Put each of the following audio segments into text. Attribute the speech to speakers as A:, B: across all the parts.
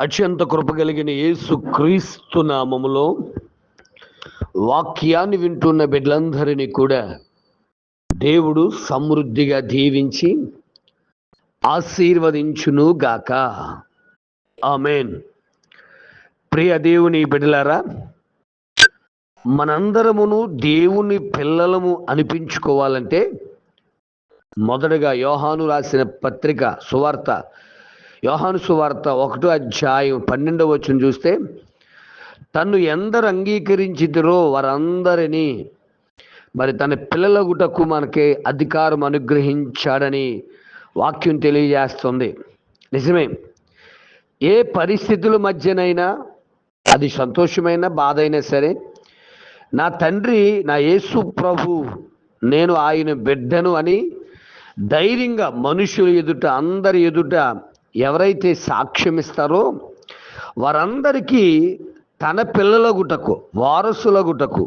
A: అత్యంత కృప కలిగిన యేసు క్రీస్తు నామములో వాక్యాన్ని వింటున్న బిడ్డలందరినీ కూడా దేవుడు సమృద్ధిగా దీవించి ఆశీర్వదించును గాక. ఆమేన్. ప్రియ దేవుని బిడ్డలారా, మనందరమును దేవుని పిల్లలము అనిపించుకోవాలంటే మొదటగా యోహాను రాసిన పత్రిక సువార్త, యోహాను సువార్త 1వ అధ్యాయం 12వ వచనం చూస్తే, తన్ను ఎందరు అంగీకరించితిరో వారందరినీ మరి తన పిల్లలగుటకు మనకి అధికారం అనుగ్రహించాడని వాక్యం తెలియజేస్తుంది. నిజమే. ఏ పరిస్థితుల మధ్యనైనా, అది సంతోషమైన బాధ అయినా సరే, నా తండ్రి నా యేసు ప్రభు, నేను ఆయన బిడ్డను అని ధైర్యంగా మనుషుల ఎదుట, అందరి ఎదుట ఎవరైతే సాక్ష్యం ఇస్తారో వారందరికీ తన పిల్లలగుటకు, వారసులగుటకు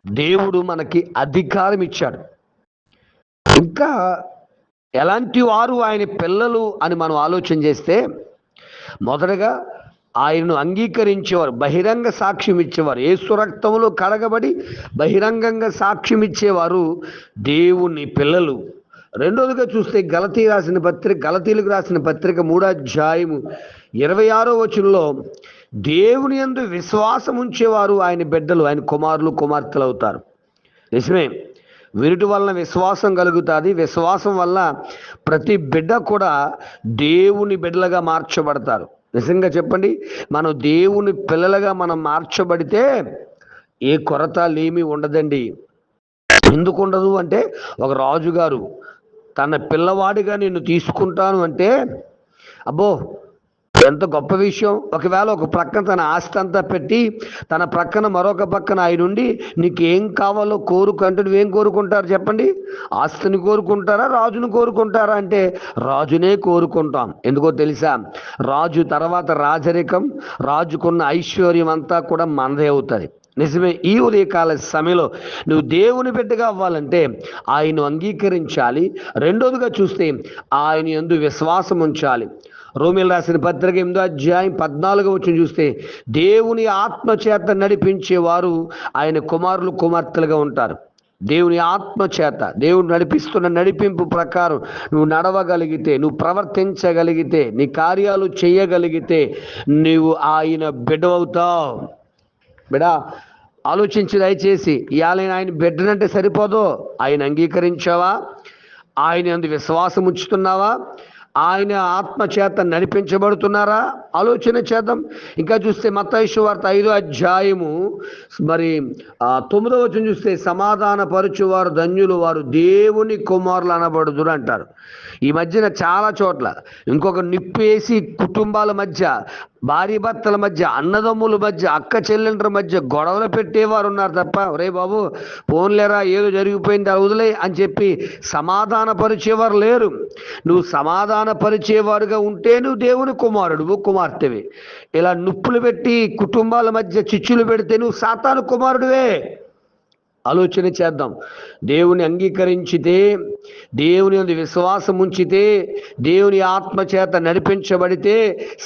A: దేవుడు మనకి అధికారం ఇచ్చాడు. ఇంకా ఎలాంటి వారు ఆయన పిల్లలు అని మనం ఆలోచన చేస్తే, మొదటగా ఆయనను అంగీకరించేవారు, బహిరంగ సాక్ష్యం ఇచ్చేవారు, యేసు రక్తంలో కడగబడి బహిరంగంగా సాక్ష్యం ఇచ్చేవారు దేవుని పిల్లలు. రెండోదిగా చూస్తే గలతీలకు రాసిన పత్రిక 3వ అధ్యాయము 26వ వచనంలో, దేవుని యందు విశ్వాసం ఉంచేవారు ఆయన బిడ్డలు, ఆయన కుమారులు కుమార్తెలు అవుతారు. నిజమే. వీటి వలన విశ్వాసం కలుగుతుంది. విశ్వాసం వల్ల ప్రతి బిడ్డ కూడా దేవుని బిడ్డలుగా మార్చబడతారు. నిజంగా చెప్పండి, మనం దేవుని పిల్లలుగా మనం మార్చబడితే ఏ కొరత లేమి ఉండదండి. ఎందుకు ఉండదు అంటే, ఒక రాజుగారు తన పిల్లవాడిగా నిన్ను తీసుకుంటాను అంటే, అబ్బో ఎంత గొప్ప విషయం. ఒకవేళ ఒక ప్రక్కన తన ఆస్తి అంతా పెట్టి, తన ప్రక్కన మరొక పక్కన ఆయన ఉండి నీకేం కావాలో కోరుకుంటే నువ్వేం కోరుకుంటారు చెప్పండి? ఆస్తిని కోరుకుంటారా, రాజును కోరుకుంటారా అంటే రాజునే కోరుకుంటాం. ఎందుకో తెలుసా? రాజు తర్వాత రాజరికం, రాజుకున్న ఐశ్వర్యం అంతా కూడా మనదే అవుతుంది. నిజమే. ఈ ఉదయకాల సమయంలో నువ్వు దేవుని బిడ్డగా అవ్వాలంటే ఆయన అంగీకరించాలి. రెండోదిగా చూస్తే ఆయన యందు విశ్వాసం ఉంచాలి. రోమీయులకు రాసిన పత్రిక 8వ అధ్యాయం 14వ వచనం చూస్తే, దేవుని ఆత్మ చేత నడిపించేవారు ఆయన కుమారులు కుమార్తెలుగా ఉంటారు. దేవుని ఆత్మ చేత, దేవుడు నడిపిస్తున్న నడిపింపు ప్రకారం నువ్వు నడవగలిగితే, నువ్వు ప్రవర్తించగలిగితే, నీ కార్యాలు చేయగలిగితే నువ్వు ఆయన బిడ్డవవుతావు. బిడా ఆలోచించి దయచేసి, ఇవాళ ఆయన బిడ్డనంటే సరిపోదు. ఆయన అంగీకరించావా? ఆయన యందు విశ్వాసం ఉంచుతున్నావా? ఆయన ఆత్మ చేత నడిపించబడుతున్నారా? ఆలోచన చేద్దాం. ఇంకా చూస్తే మత్తయి సువార్త 5వ అధ్యాయము 9వ వచనం చూస్తే, సమాధాన పరచువారు ధన్యులు, వారు దేవుని కుమారులు అనబడుదురు అంటారు. ఈ మధ్యన చాలా చోట్ల ఇంకొక నిప్పేసి కుటుంబాల మధ్య, భార్య భర్తల మధ్య, అన్నదమ్ముల మధ్య, అక్క చెల్లెండ్ర మధ్య గొడవలు పెట్టేవారు ఉన్నారు తప్ప, రే బాబు పోన్లేరా ఏదో జరిగిపోయింది అలా వదిలే అని చెప్పి సమాధాన పరిచేవారు లేరు. నువ్వు సమాధాన పరిచేవారుగా ఉంటే నువ్వు దేవుని కుమారుడు కుమార్తెవి. ఇలా నిప్పులు పెట్టి కుటుంబాల మధ్య చిచ్చులు పెడితే నువ్వు సాతాను కుమారుడివే. ఆలోచన చేద్దాం. దేవుని అంగీకరించితే, దేవుని యందు విశ్వాసం ఉంచితే, దేవుని ఆత్మ చేత నడిపించబడితే,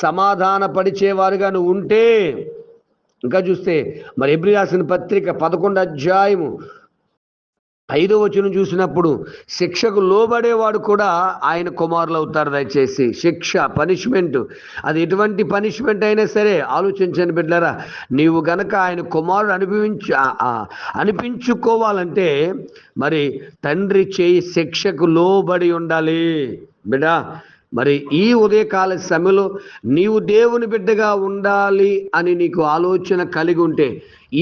A: సమాధాన పరిచేవారుగా నువ్వు ఉంటే, ఇంకా చూస్తే హెబ్రీ రాసిన పత్రిక 11వ అధ్యాయము 5వ వచనం చూసినప్పుడు, శిక్షకు లోబడేవాడు కూడా ఆయన కుమారులు అవుతారు. దయచేసి శిక్ష, పనిష్మెంట్, అది ఎటువంటి పనిష్మెంట్ అయినా సరే ఆలోచించండి బిడ్డలారా. నీవు గనక ఆయన కుమారుడు అనిపించుకోవాలంటే మరి తండ్రి చేయి శిక్షకు లోబడి ఉండాలి బిడ్డా. మరి ఈ ఉదయకాల సమయంలో నీవు దేవుని బిడ్డగా ఉండాలి అని నీకు ఆలోచన కలిగి ఉంటే,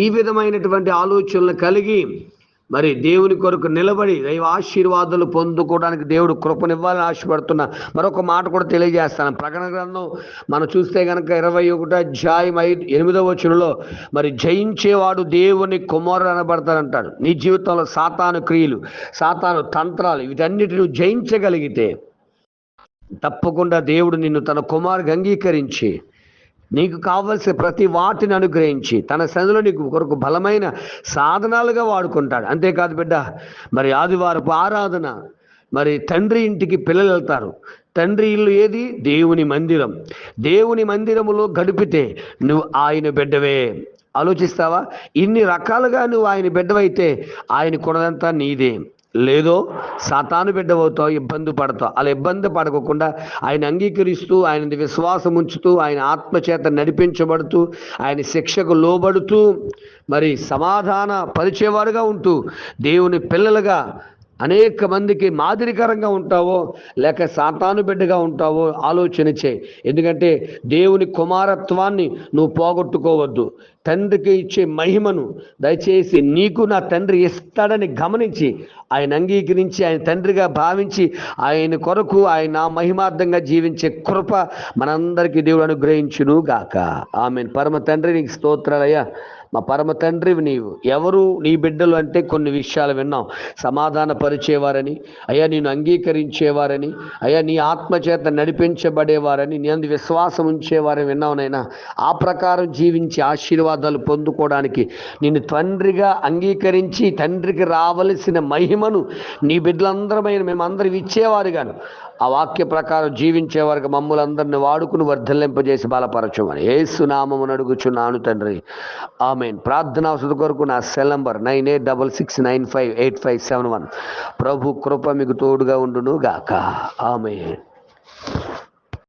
A: ఈ విధమైనటువంటి ఆలోచనలు కలిగి మరి దేవుని కొరకు నిలబడి దైవ ఆశీర్వాదాలు పొందుకోవడానికి దేవుడు కృపనివ్వాలని ఆశపడుతున్నా. మరొక మాట కూడా తెలియజేస్తాను. ప్రకటన గ్రంథం మనం చూస్తే కనుక 21వ అధ్యాయం 8వ వచనంలో, మరి జయించేవాడు దేవుని కుమారుడు అనబడతాడంటాడు. నీ జీవితంలో సాతాను క్రియలు, సాతాను తంత్రాలు, వీటన్నిటిని జయించగలిగితే తప్పకుండా దేవుడు నిన్ను తన కుమారుడిగా అంగీకరించి నీకు కావలసిన ప్రతి వాటిని అనుగ్రహించి తన సన్నిధిలో నీకు కొరకు బలమైన సాధనాలుగా వాడుకుంటాడు. అంతేకాదు బిడ్డ, మరి ఆదివారపు ఆరాధన, మరి తండ్రి ఇంటికి పిల్లలు వెళ్తారు, తండ్రి ఇల్లు ఏది? దేవుని మందిరం. దేవుని మందిరములో గడిపితే నువ్వు ఆయన బిడ్డవే. ఆలోచిస్తావా? ఇన్ని రకాలుగా నువ్వు ఆయన బిడ్డవైతే ఆయన కొనదంతా నీదే. లేదో సాతాను బిడ్డవవుతావు, ఇబ్బంది పడతావు. అలా ఇబ్బంది పడకుండా ఆయన అంగీకరిస్తూ, ఆయన విశ్వాసం ఉంచుతూ, ఆయన ఆత్మచేత నడిపించబడుతూ, ఆయన శిక్షకు లోబడుతూ, మరి సమాధాన పరిచేవారుగా ఉంటూ దేవుని పిల్లలుగా అనేక మందికి మాదిరికరంగా ఉంటావో లేక సాతాను బిడ్డగా ఉంటావో ఆలోచన చేయి. ఎందుకంటే దేవుని కుమారత్వాన్ని నువ్వు పోగొట్టుకోవద్దు. తండ్రికి ఇచ్చే మహిమను దయచేసి నీకు నా తండ్రి ఇస్తాడని గమనించి ఆయన అంగీకరించి ఆయన తండ్రిగా భావించి ఆయన కొరకు ఆయన మహిమార్థంగా జీవించే కృప మనందరికీ దేవుడు అనుగ్రహించును గాక. ఆమేన్. పరమ తండ్రి నీకు స్తోత్రాలయ్యా. మా పరమ తండ్రివి నీవు. ఎవరు నీ బిడ్డలు అంటే కొన్ని విషయాలు విన్నాం. సమాధాన పరిచేవారని, అయ్యా నేను అంగీకరించేవారని, అయ్యా నీ ఆత్మచేత నడిపించబడేవారని, నీ అందు విశ్వాసం ఉంచేవారని విన్నావునైనా. ఆ ప్రకారం జీవించి ఆశీర్వాదాలు పొందుకోవడానికి నిన్ను తండ్రిగా అంగీకరించి తండ్రికి రావలసిన మహిమను నీ బిడ్డలందరమైన మేమందరం ఇచ్చేవారుగాను ఆ వాక్య ప్రకారం జీవించేవారికి మమ్మల్ని అందరిని వాడుకుని వర్ధలింపజేసి బలపరచమని యేసు నామమున అడుగుచున్నాను తండ్రి. ఆమేన్. ప్రార్థనా అవసరం కొరకు నా సెల్ నంబర్ 9866958571. ప్రభు కృప మీకు తోడుగా ఉండును గాక. ఆమేన్.